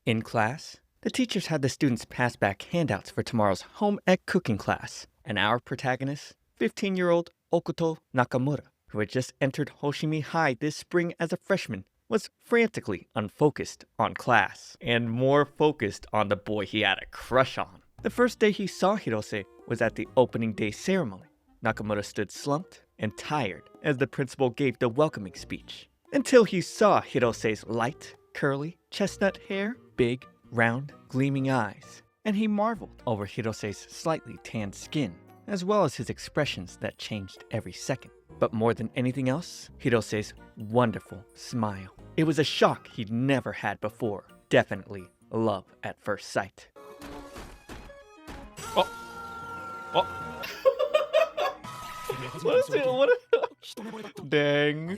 In class, the teachers had the students pass back handouts for tomorrow's home ec cooking class, and our protagonist, 15-year-old Okuto Nakamura, who had just entered Hoshimi High this spring as a freshman, was frantically unfocused on class, and more focused on the boy he had a crush on. The first day he saw Hirose was at the opening day ceremony. Nakamura stood slumped and tired as the principal gave the welcoming speech, until he saw Hirose's light, curly, chestnut hair, big, round, gleaming eyes, and he marveled over Hirose's slightly tanned skin, as well as his expressions that changed every second. But more than anything else, Hirose's wonderful smile. It was a shock he'd never had before. Definitely love at first sight. Oh, oh. What is it? Dang.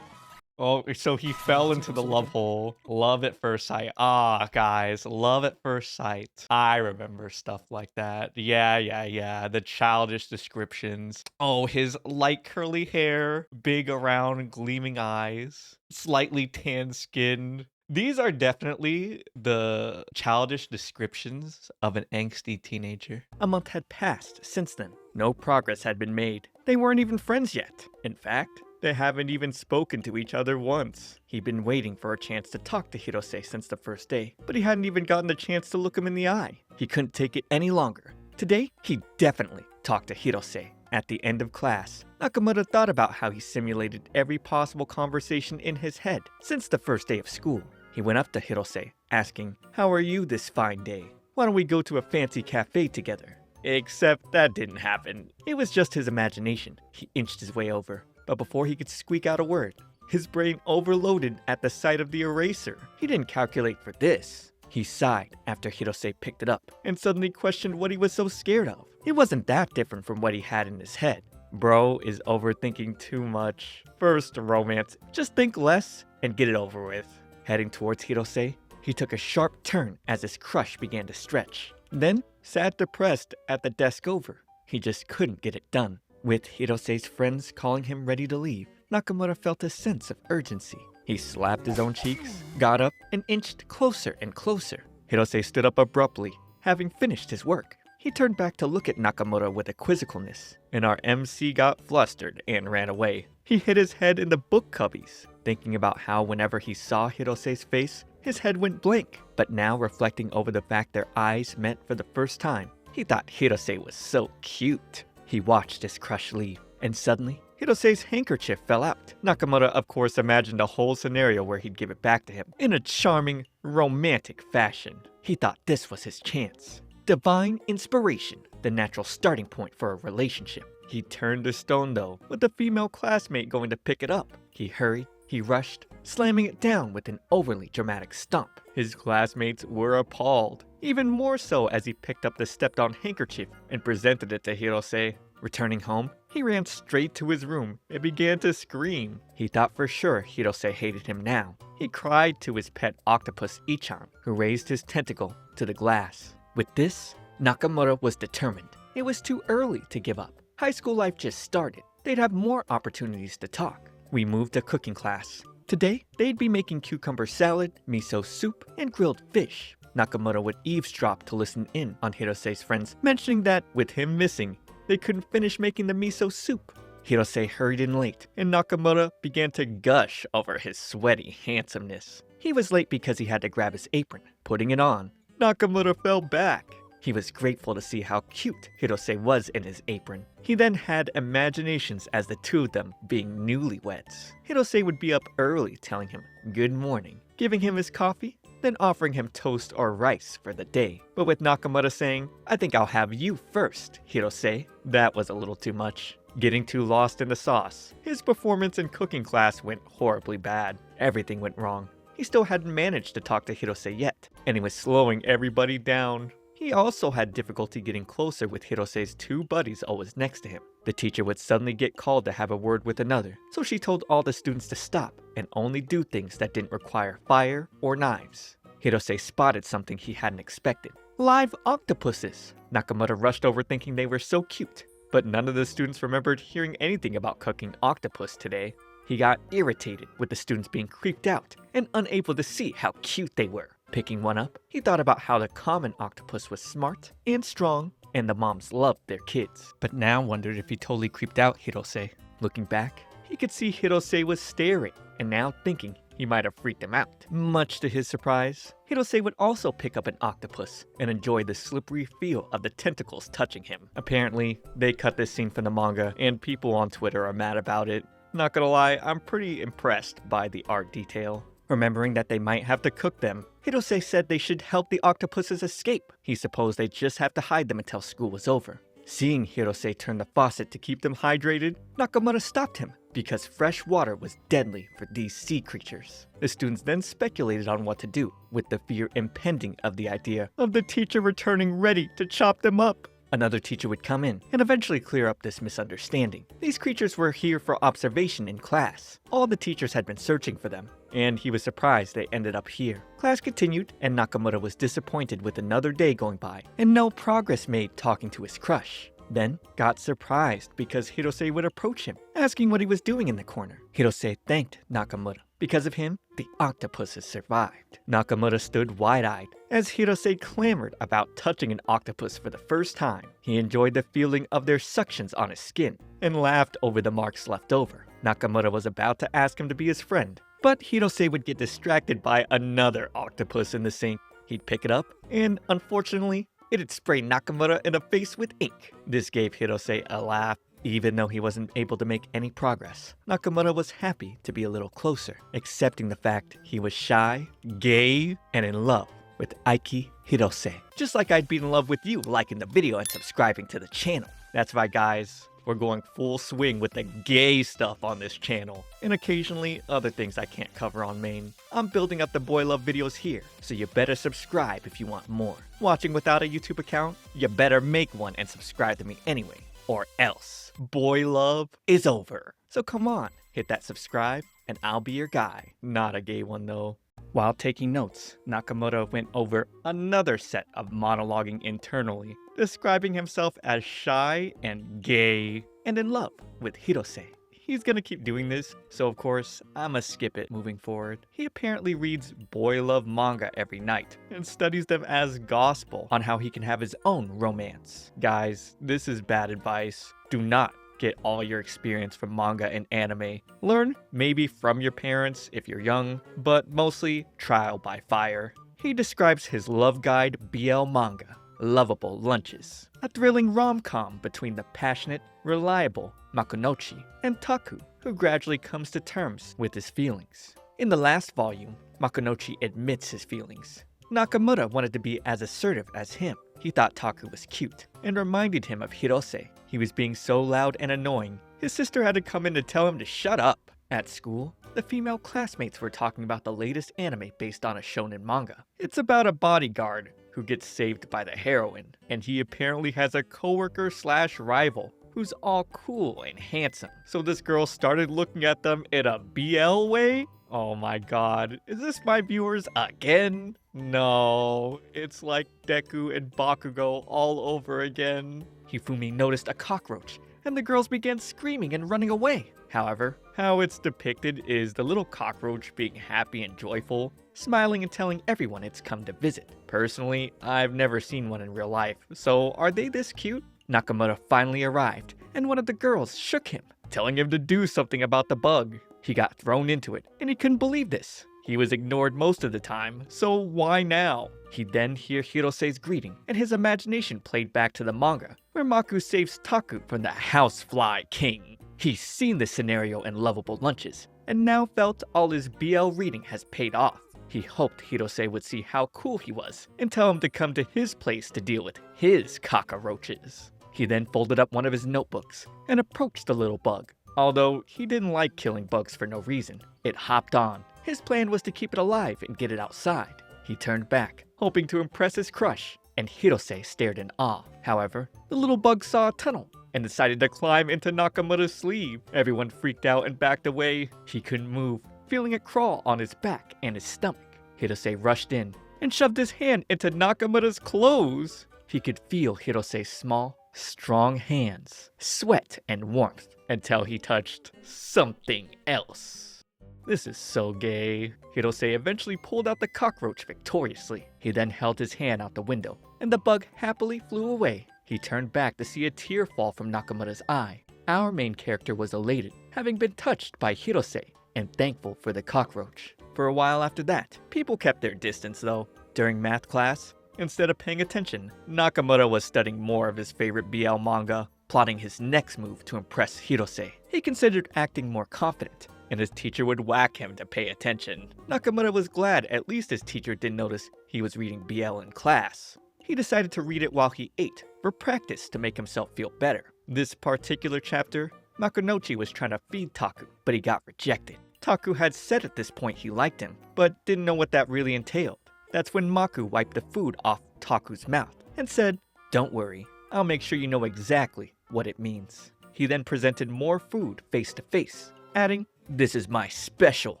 Oh, so he fell into the love hole. Love at first sight. Ah, guys, love at first sight. I remember stuff like that. Yeah. The childish descriptions. Oh, his light curly hair, big around gleaming eyes, slightly tan skin. These are definitely the childish descriptions of an angsty teenager. A month had passed since then. No progress had been made. They weren't even friends yet. In fact, they haven't even spoken to each other once. He'd been waiting for a chance to talk to Hirose since the first day, but he hadn't even gotten the chance to look him in the eye. He couldn't take it any longer. Today, he definitely talked to Hirose. At the end of class, Nakamura thought about how he simulated every possible conversation in his head since the first day of school. He went up to Hirose, asking, "How are you this fine day? Why don't we go to a fancy cafe together?" Except that didn't happen. It was just his imagination. He inched his way over, but before he could squeak out a word, his brain overloaded at the sight of the eraser. He didn't calculate for this. He sighed after Hirose picked it up and suddenly questioned what he was so scared of. It wasn't that different from what he had in his head. Bro is overthinking too much. First romance, just think less and get it over with. Heading towards Hirose, he took a sharp turn as his crush began to stretch. Then sat depressed at the desk over. He just couldn't get it done. With Hirose's friends calling him ready to leave, Nakamura felt a sense of urgency. He slapped his own cheeks, got up, and inched closer and closer. Hirose stood up abruptly, having finished his work. He turned back to look at Nakamura with a quizzicalness, and our MC got flustered and ran away. He hid his head in the book cubbies, thinking about how whenever he saw Hirose's face, his head went blank. But now reflecting over the fact their eyes met for the first time, he thought Hirose was so cute. He watched his crush leave, and suddenly, Hirose's handkerchief fell out. Nakamura, of course, imagined a whole scenario where he'd give it back to him in a charming, romantic fashion. He thought this was his chance. Divine inspiration, the natural starting point for a relationship. He turned to stone though, with a female classmate going to pick it up. He hurried, he rushed, slamming it down with an overly dramatic stomp. His classmates were appalled, even more so as he picked up the stepped-on handkerchief and presented it to Hirose. Returning home, he ran straight to his room and began to scream. He thought for sure Hirose hated him now. He cried to his pet octopus Ichan, who raised his tentacle to the glass. With this, Nakamura was determined. It was too early to give up. High school life just started. They'd have more opportunities to talk. We moved to cooking class. Today, they'd be making cucumber salad, miso soup, and grilled fish. Nakamura would eavesdrop to listen in on Hirose's friends, mentioning that, with him missing, they couldn't finish making the miso soup. Hirose hurried in late, and Nakamura began to gush over his sweaty handsomeness. He was late because he had to grab his apron. Putting it on, Nakamura fell back. He was grateful to see how cute Hirose was in his apron. He then had imaginations as the two of them being newlyweds. Hirose would be up early telling him good morning, giving him his coffee, then offering him toast or rice for the day. But with Nakamura saying, "I think I'll have you first, Hirose," that was a little too much. Getting too lost in the sauce, his performance in cooking class went horribly bad. Everything went wrong. He still hadn't managed to talk to Hirose yet, and he was slowing everybody down. He also had difficulty getting closer with Hirose's two buddies always next to him. The teacher would suddenly get called to have a word with another, so she told all the students to stop and only do things that didn't require fire or knives. Hirose spotted something he hadn't expected. Live octopuses! Nakamura rushed over thinking they were so cute, but none of the students remembered hearing anything about cooking octopus today. He got irritated with the students being creeped out and unable to see how cute they were. Picking one up, he thought about how the common octopus was smart and strong, and the moms loved their kids. But now wondered if he totally creeped out Hirose. Looking back, he could see Hirose was staring, and now thinking he might have freaked him out. Much to his surprise, Hirose would also pick up an octopus and enjoy the slippery feel of the tentacles touching him. Apparently, they cut this scene from the manga, and people on Twitter are mad about it. Not gonna lie, I'm pretty impressed by the art detail. Remembering that they might have to cook them, Hirose said they should help the octopuses escape. He supposed they'd just have to hide them until school was over. Seeing Hirose turn the faucet to keep them hydrated, Nakamura stopped him because fresh water was deadly for these sea creatures. The students then speculated on what to do, with the fear impending of the idea of the teacher returning ready to chop them up. Another teacher would come in and eventually clear up this misunderstanding. These creatures were here for observation in class. All the teachers had been searching for them, and he was surprised they ended up here. Class continued, and Nakamura was disappointed with another day going by and no progress made talking to his crush. Then got surprised because Hirose would approach him, asking what he was doing in the corner. Hirose thanked Nakamura. Because of him, the octopuses survived. Nakamura stood wide-eyed as Hirose clamored about touching an octopus for the first time. He enjoyed the feeling of their suctions on his skin and laughed over the marks left over. Nakamura was about to ask him to be his friend, but Hirose would get distracted by another octopus in the sink. He'd pick it up, and unfortunately, it'd spray Nakamura in the face with ink. This gave Hirose a laugh. Even though he wasn't able to make any progress, Nakamura was happy to be a little closer, accepting the fact he was shy, gay, and in love with Aiki Hirose. Just like I'd be in love with you liking the video and subscribing to the channel. That's right, guys. We're going full swing with the gay stuff on this channel, and occasionally other things I can't cover on main. I'm building up the boy love videos here, so you better subscribe if you want more. Watching without a YouTube account? You better make one and subscribe to me anyway, or else boy love is over. So come on, hit that subscribe and I'll be your guy. Not a gay one though. While taking notes, Nakamura went over another set of monologuing internally, describing himself as shy and gay and in love with Hirose. He's gonna keep doing this, so of course, I'ma skip it moving forward. He apparently reads boy love manga every night and studies them as gospel on how he can have his own romance. Guys, this is bad advice. Do not get all your experience from manga and anime. Learn maybe from your parents if you're young, but mostly trial by fire. He describes his love guide BL manga, Lovable Lunches, a thrilling rom-com between the passionate, reliable Makunochi and Taku, who gradually comes to terms with his feelings. In the last volume, Makunochi admits his feelings. Nakamura wanted to be as assertive as him. He thought Taku was cute and reminded him of Hirose. He was being so loud and annoying, his sister had to come in to tell him to shut up. At school, the female classmates were talking about the latest anime based on a shonen manga. It's about a bodyguard who gets saved by the heroine, and he apparently has a coworker slash rival who's all cool and handsome. So this girl started looking at them in a BL way? Oh my god, is this my viewers again? No, it's like Deku and Bakugo all over again. Hifumi noticed a cockroach, and the girls began screaming and running away. However, how it's depicted is the little cockroach being happy and joyful, smiling and telling everyone it's come to visit. Personally, I've never seen one in real life, so are they this cute? Nakamura finally arrived, and one of the girls shook him, telling him to do something about the bug. He got thrown into it, and he couldn't believe this. He was ignored most of the time, so why now? He'd then hear Hirose's greeting, and his imagination played back to the manga, where Maku saves Taku from the Housefly King. He's seen this scenario in Lovable Lunches, and now felt all his BL reading has paid off. He hoped Hirose would see how cool he was, and tell him to come to his place to deal with his cockroaches. He then folded up one of his notebooks, and approached the little bug. Although he didn't like killing bugs for no reason, it hopped on. His plan was to keep it alive and get it outside. He turned back, hoping to impress his crush, and Hirose stared in awe. However, the little bug saw a tunnel and decided to climb into Nakamura's sleeve. Everyone freaked out and backed away. He couldn't move, feeling it crawl on his back and his stomach. Hirose rushed in and shoved his hand into Nakamura's clothes. He could feel Hirose's small, strong hands, sweat and warmth, until he touched something else. This is so gay. Hirose eventually pulled out the cockroach victoriously. He then held his hand out the window, and the bug happily flew away. He turned back to see a tear fall from Nakamura's eye. Our main character was elated, having been touched by Hirose, and thankful for the cockroach. For a while after that, people kept their distance though. During math class, instead of paying attention, Nakamura was studying more of his favorite BL manga, plotting his next move to impress Hirose. He considered acting more confident, and his teacher would whack him to pay attention. Nakamura was glad at least his teacher didn't notice he was reading BL in class. He decided to read it while he ate, for practice to make himself feel better. This particular chapter, Makunochi was trying to feed Taku, but he got rejected. Taku had said at this point he liked him, but didn't know what that really entailed. That's when Maku wiped the food off Taku's mouth and said, "Don't worry, I'll make sure you know exactly what it means." He then presented more food face to face, adding, "This is my special,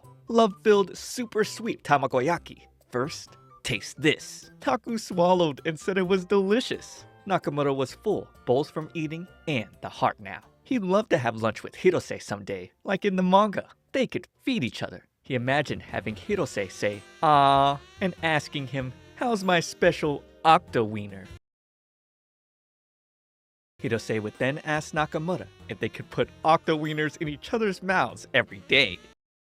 love-filled, super sweet tamagoyaki. First, taste this." Taku swallowed and said it was delicious. Nakamura was full, both from eating and the heart now. He'd love to have lunch with Hirose someday, like in the manga. They could feed each other. He imagined having Hirose say, "Ah," and asking him, "How's my special octo-wiener?" Hirose would then ask Nakamura if they could put octo-wieners in each other's mouths every day.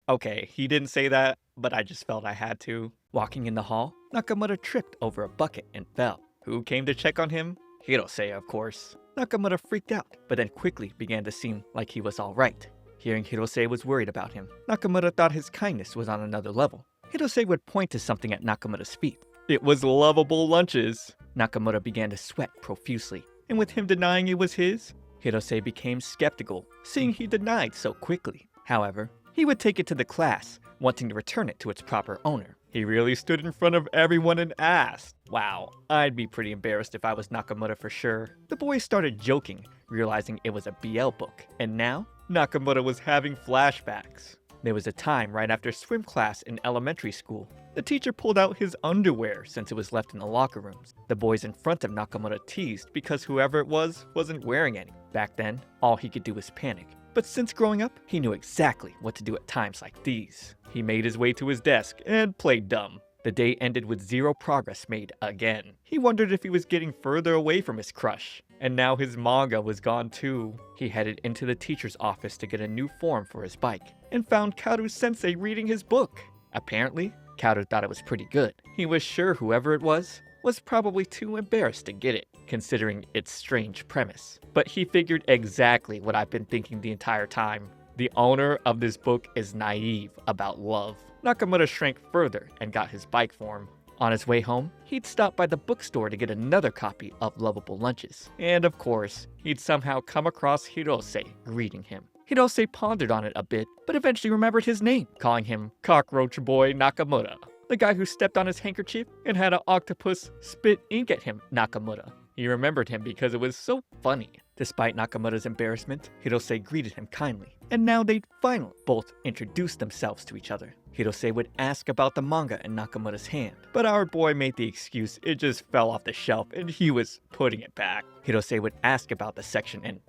Okay, he didn't say that, but I just felt I had to. Walking in the hall, Nakamura tripped over a bucket and fell. Who came to check on him? Hirose, of course. Nakamura freaked out, but then quickly began to seem like he was alright. Hearing Hirose was worried about him, Nakamura thought his kindness was on another level. Hirose would point to something at Nakamura's feet. It was lovable lunches. Nakamura began to sweat profusely, and with him denying it was his, Hirose became skeptical, seeing he denied so quickly. However, he would take it to the class, wanting to return it to its proper owner. He really stood in front of everyone and asked. Wow, I'd be pretty embarrassed if I was Nakamura for sure. The boys started joking, realizing it was a BL book, and now Nakamura was having flashbacks. There was a time right after swim class in elementary school. The teacher pulled out his underwear since it was left in the locker rooms. The boys in front of Nakamura teased because whoever it was wasn't wearing any. Back then, all he could do was panic. But since growing up, he knew exactly what to do at times like these. He made his way to his desk and played dumb. The day ended with zero progress made again. He wondered if he was getting further away from his crush. And now his manga was gone too. He headed into the teacher's office to get a new form for his bike, and found Kaoru-sensei reading his book. Apparently, Kaoru thought it was pretty good. He was sure whoever it was probably too embarrassed to get it, considering its strange premise. But he figured exactly what I've been thinking the entire time. The owner of this book is naive about love. Nakamura shrank further and got his bike form. On his way home, he'd stop by the bookstore to get another copy of Lovable Lunches. And of course, he'd somehow come across Hirose greeting him. Hirose pondered on it a bit, but eventually remembered his name, calling him Cockroach Boy Nakamura. The guy who stepped on his handkerchief and had an octopus spit ink at him, Nakamura. He remembered him because it was so funny. Despite Nakamura's embarrassment, Hirose greeted him kindly, and now they'd finally both introduced themselves to each other. Hirose would ask about the manga in Nakamura's hand, but our boy made the excuse it just fell off the shelf and he was putting it back. Hirose would ask about the section and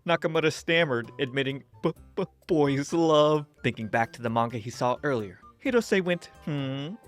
Nakamura stammered, admitting boys love. Thinking back to the manga he saw earlier, Hirose went,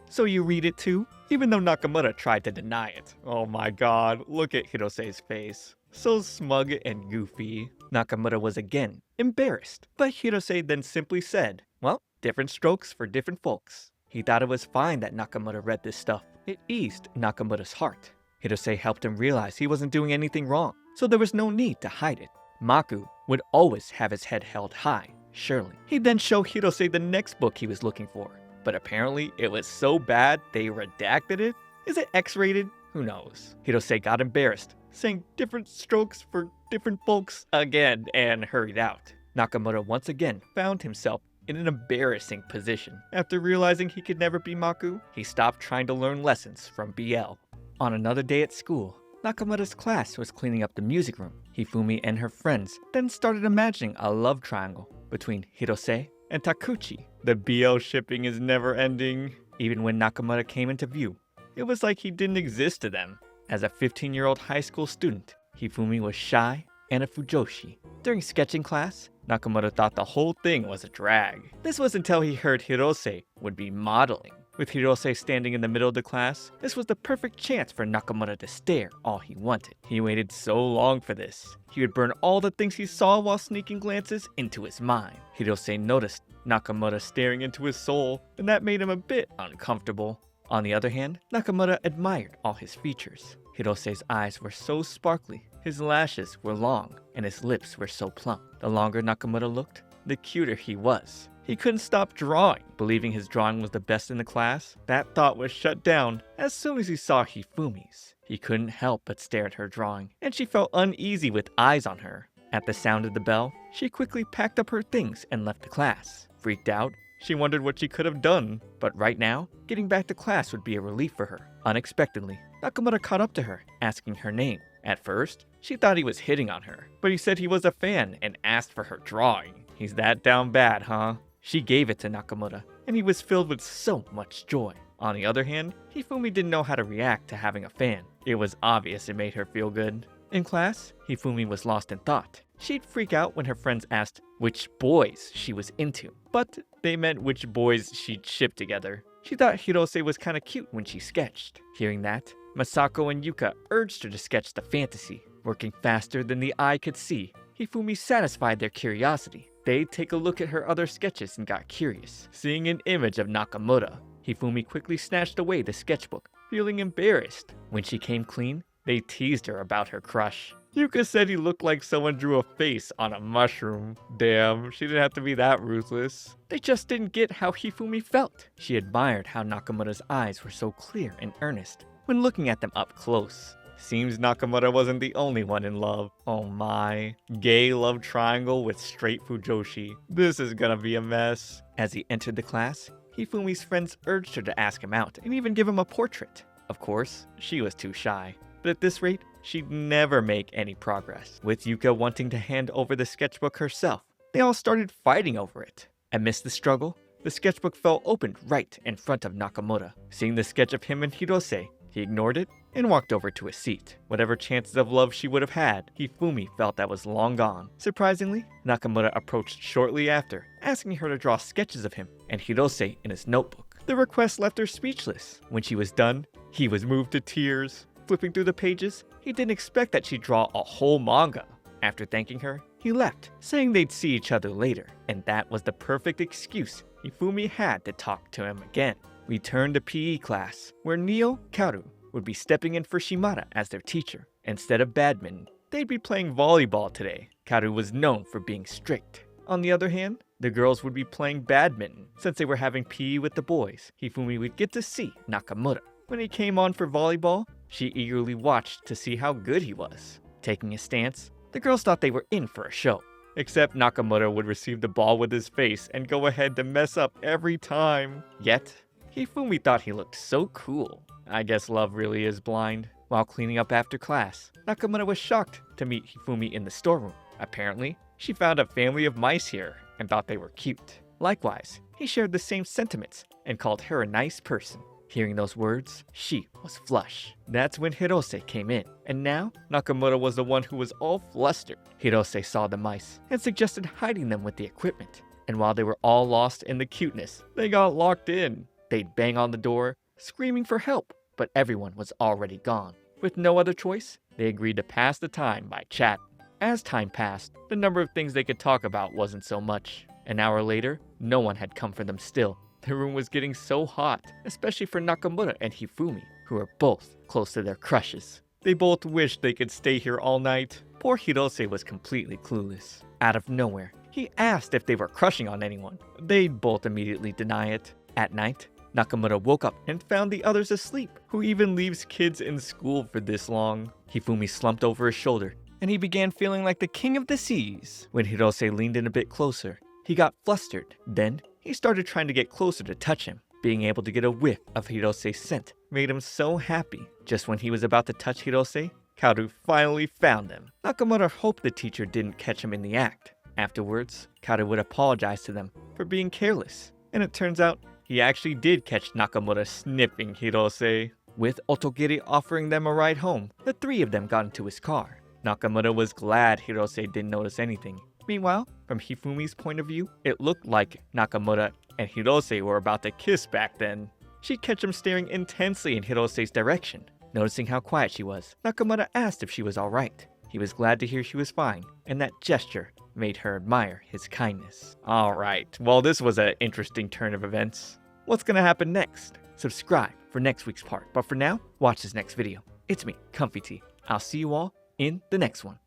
so you read it too? Even though Nakamura tried to deny it. Oh my god, look at Hirose's face. So smug and goofy. Nakamura was again embarrassed, but Hirose then simply said, well, different strokes for different folks. He thought it was fine that Nakamura read this stuff. It eased Nakamura's heart. Hirose helped him realize he wasn't doing anything wrong, so there was no need to hide it. Maku would always have his head held high, surely. He'd then show Hirose the next book he was looking for. But apparently it was so bad they redacted it? Is it X-rated? Who knows? Hirose got embarrassed, saying different strokes for different folks again and hurried out. Nakamura once again found himself in an embarrassing position. After realizing he could never be Maku, he stopped trying to learn lessons from BL. On another day at school, Nakamura's class was cleaning up the music room. Hifumi and her friends then started imagining a love triangle between Hirose and Takuchi. The BL shipping is never ending. Even when Nakamura came into view, it was like he didn't exist to them. As a 15-year-old high school student, Hifumi was shy and a fujoshi. During sketching class, Nakamoto thought the whole thing was a drag. This was until he heard Hirose would be modeling. With Hirose standing in the middle of the class, this was the perfect chance for Nakamoto to stare all he wanted. He waited so long for this. He would burn all the things he saw while sneaking glances into his mind. Hirose noticed Nakamoto staring into his soul, and that made him a bit uncomfortable. On the other hand, Nakamoto admired all his features. Hirose's eyes were so sparkly, his lashes were long, and his lips were so plump. The longer Nakamoto looked, the cuter he was. He couldn't stop drawing. Believing his drawing was the best in the class, that thought was shut down as soon as he saw Hifumi's. He couldn't help but stare at her drawing, and she felt uneasy with eyes on her. At the sound of the bell, she quickly packed up her things and left the class. Freaked out, she wondered what she could have done, but right now, getting back to class would be a relief for her. Unexpectedly, Nakamoto caught up to her, asking her name. At first, she thought he was hitting on her, but he said he was a fan and asked for her drawing. He's that down bad, huh? She gave it to Nakamoto, and he was filled with so much joy. On the other hand, Hifumi didn't know how to react to having a fan. It was obvious it made her feel good. In class, Hifumi was lost in thought. She'd freak out when her friends asked which boys she was into, but they meant which boys she'd ship together. She thought Hirose was kinda cute when she sketched. Hearing that, Masako and Yuka urged her to sketch the fantasy. Working faster than the eye could see, Hifumi satisfied their curiosity. They'd take a look at her other sketches and got curious. Seeing an image of Nakamoto, Hifumi quickly snatched away the sketchbook, feeling embarrassed. When she came clean, they teased her about her crush. Yuka said he looked like someone drew a face on a mushroom. Damn, she didn't have to be that ruthless. They just didn't get how Hifumi felt. She admired how Nakamoto's eyes were so clear and earnest when looking at them up close. Seems Nakamoto wasn't the only one in love. Oh my. Gay love triangle with straight Fujoshi. This is gonna be a mess. As he entered the class, Hifumi's friends urged her to ask him out and even give him a portrait. Of course, she was too shy. But at this rate, she'd never make any progress. With Yuka wanting to hand over the sketchbook herself, they all started fighting over it. Amidst the struggle, the sketchbook fell open right in front of Nakamoto. Seeing the sketch of him and Hirose, he ignored it and walked over to his seat. Whatever chances of love she would have had, Hifumi felt that was long gone. Surprisingly, Nakamoto approached shortly after, asking her to draw sketches of him and Hirose in his notebook. The request left her speechless. When she was done, he was moved to tears. Flipping through the pages, he didn't expect that she'd draw a whole manga. After thanking her, he left, saying they'd see each other later, and that was the perfect excuse Hifumi had to talk to him again. We turned to PE class, where Neo, Kaoru, would be stepping in for Shimada as their teacher. Instead of badminton, they'd be playing volleyball today. Kaoru was known for being strict. On the other hand, the girls would be playing badminton. Since they were having PE with the boys, Hifumi would get to see Nakamoto. When he came on for volleyball, she eagerly watched to see how good he was. Taking a stance, the girls thought they were in for a show. Except Nakamoto would receive the ball with his face and go ahead to mess up every time. Yet, Hifumi thought he looked so cool. I guess love really is blind. While cleaning up after class, Nakamoto was shocked to meet Hifumi in the storeroom. Apparently, she found a family of mice here and thought they were cute. Likewise, he shared the same sentiments and called her a nice person. Hearing those words, she was flush. That's when Hirose came in, and now Nakamoto was the one who was all flustered. Hirose saw the mice and suggested hiding them with the equipment. And while they were all lost in the cuteness, they got locked in. They'd bang on the door, screaming for help, but everyone was already gone. With no other choice, they agreed to pass the time by chatting. As time passed, the number of things they could talk about wasn't so much. An hour later, no one had come for them still. The room was getting so hot, especially for Nakamoto and Hifumi, who were both close to their crushes. They both wished they could stay here all night. Poor Hirose was completely clueless. Out of nowhere, he asked if they were crushing on anyone. They'd both immediately deny it. At night, Nakamoto woke up and found the others asleep. Who even leaves kids in school for this long? Hifumi slumped over his shoulder, and he began feeling like the king of the seas. When Hirose leaned in a bit closer, he got flustered. Then, he started trying to get closer to touch him. Being able to get a whiff of Hirose's scent made him so happy. Just when he was about to touch Hirose, Kaoru finally found him. Nakamoto hoped the teacher didn't catch him in the act. Afterwards, Kaoru would apologize to them for being careless. And it turns out, he actually did catch Nakamoto sniffing Hirose. With Otogiri offering them a ride home, the three of them got into his car. Nakamura was glad Hirose didn't notice anything. Meanwhile, from Hifumi's point of view, it looked like Nakamura and Hirose were about to kiss back then. She'd catch him staring intensely in Hirose's direction. Noticing how quiet she was, Nakamura asked if she was alright. He was glad to hear she was fine, and that gesture made her admire his kindness. Alright, well this was an interesting turn of events. What's gonna happen next? Subscribe for next week's part, but for now, watch this next video. It's me, Comfy Tea. I'll see you all in the next one.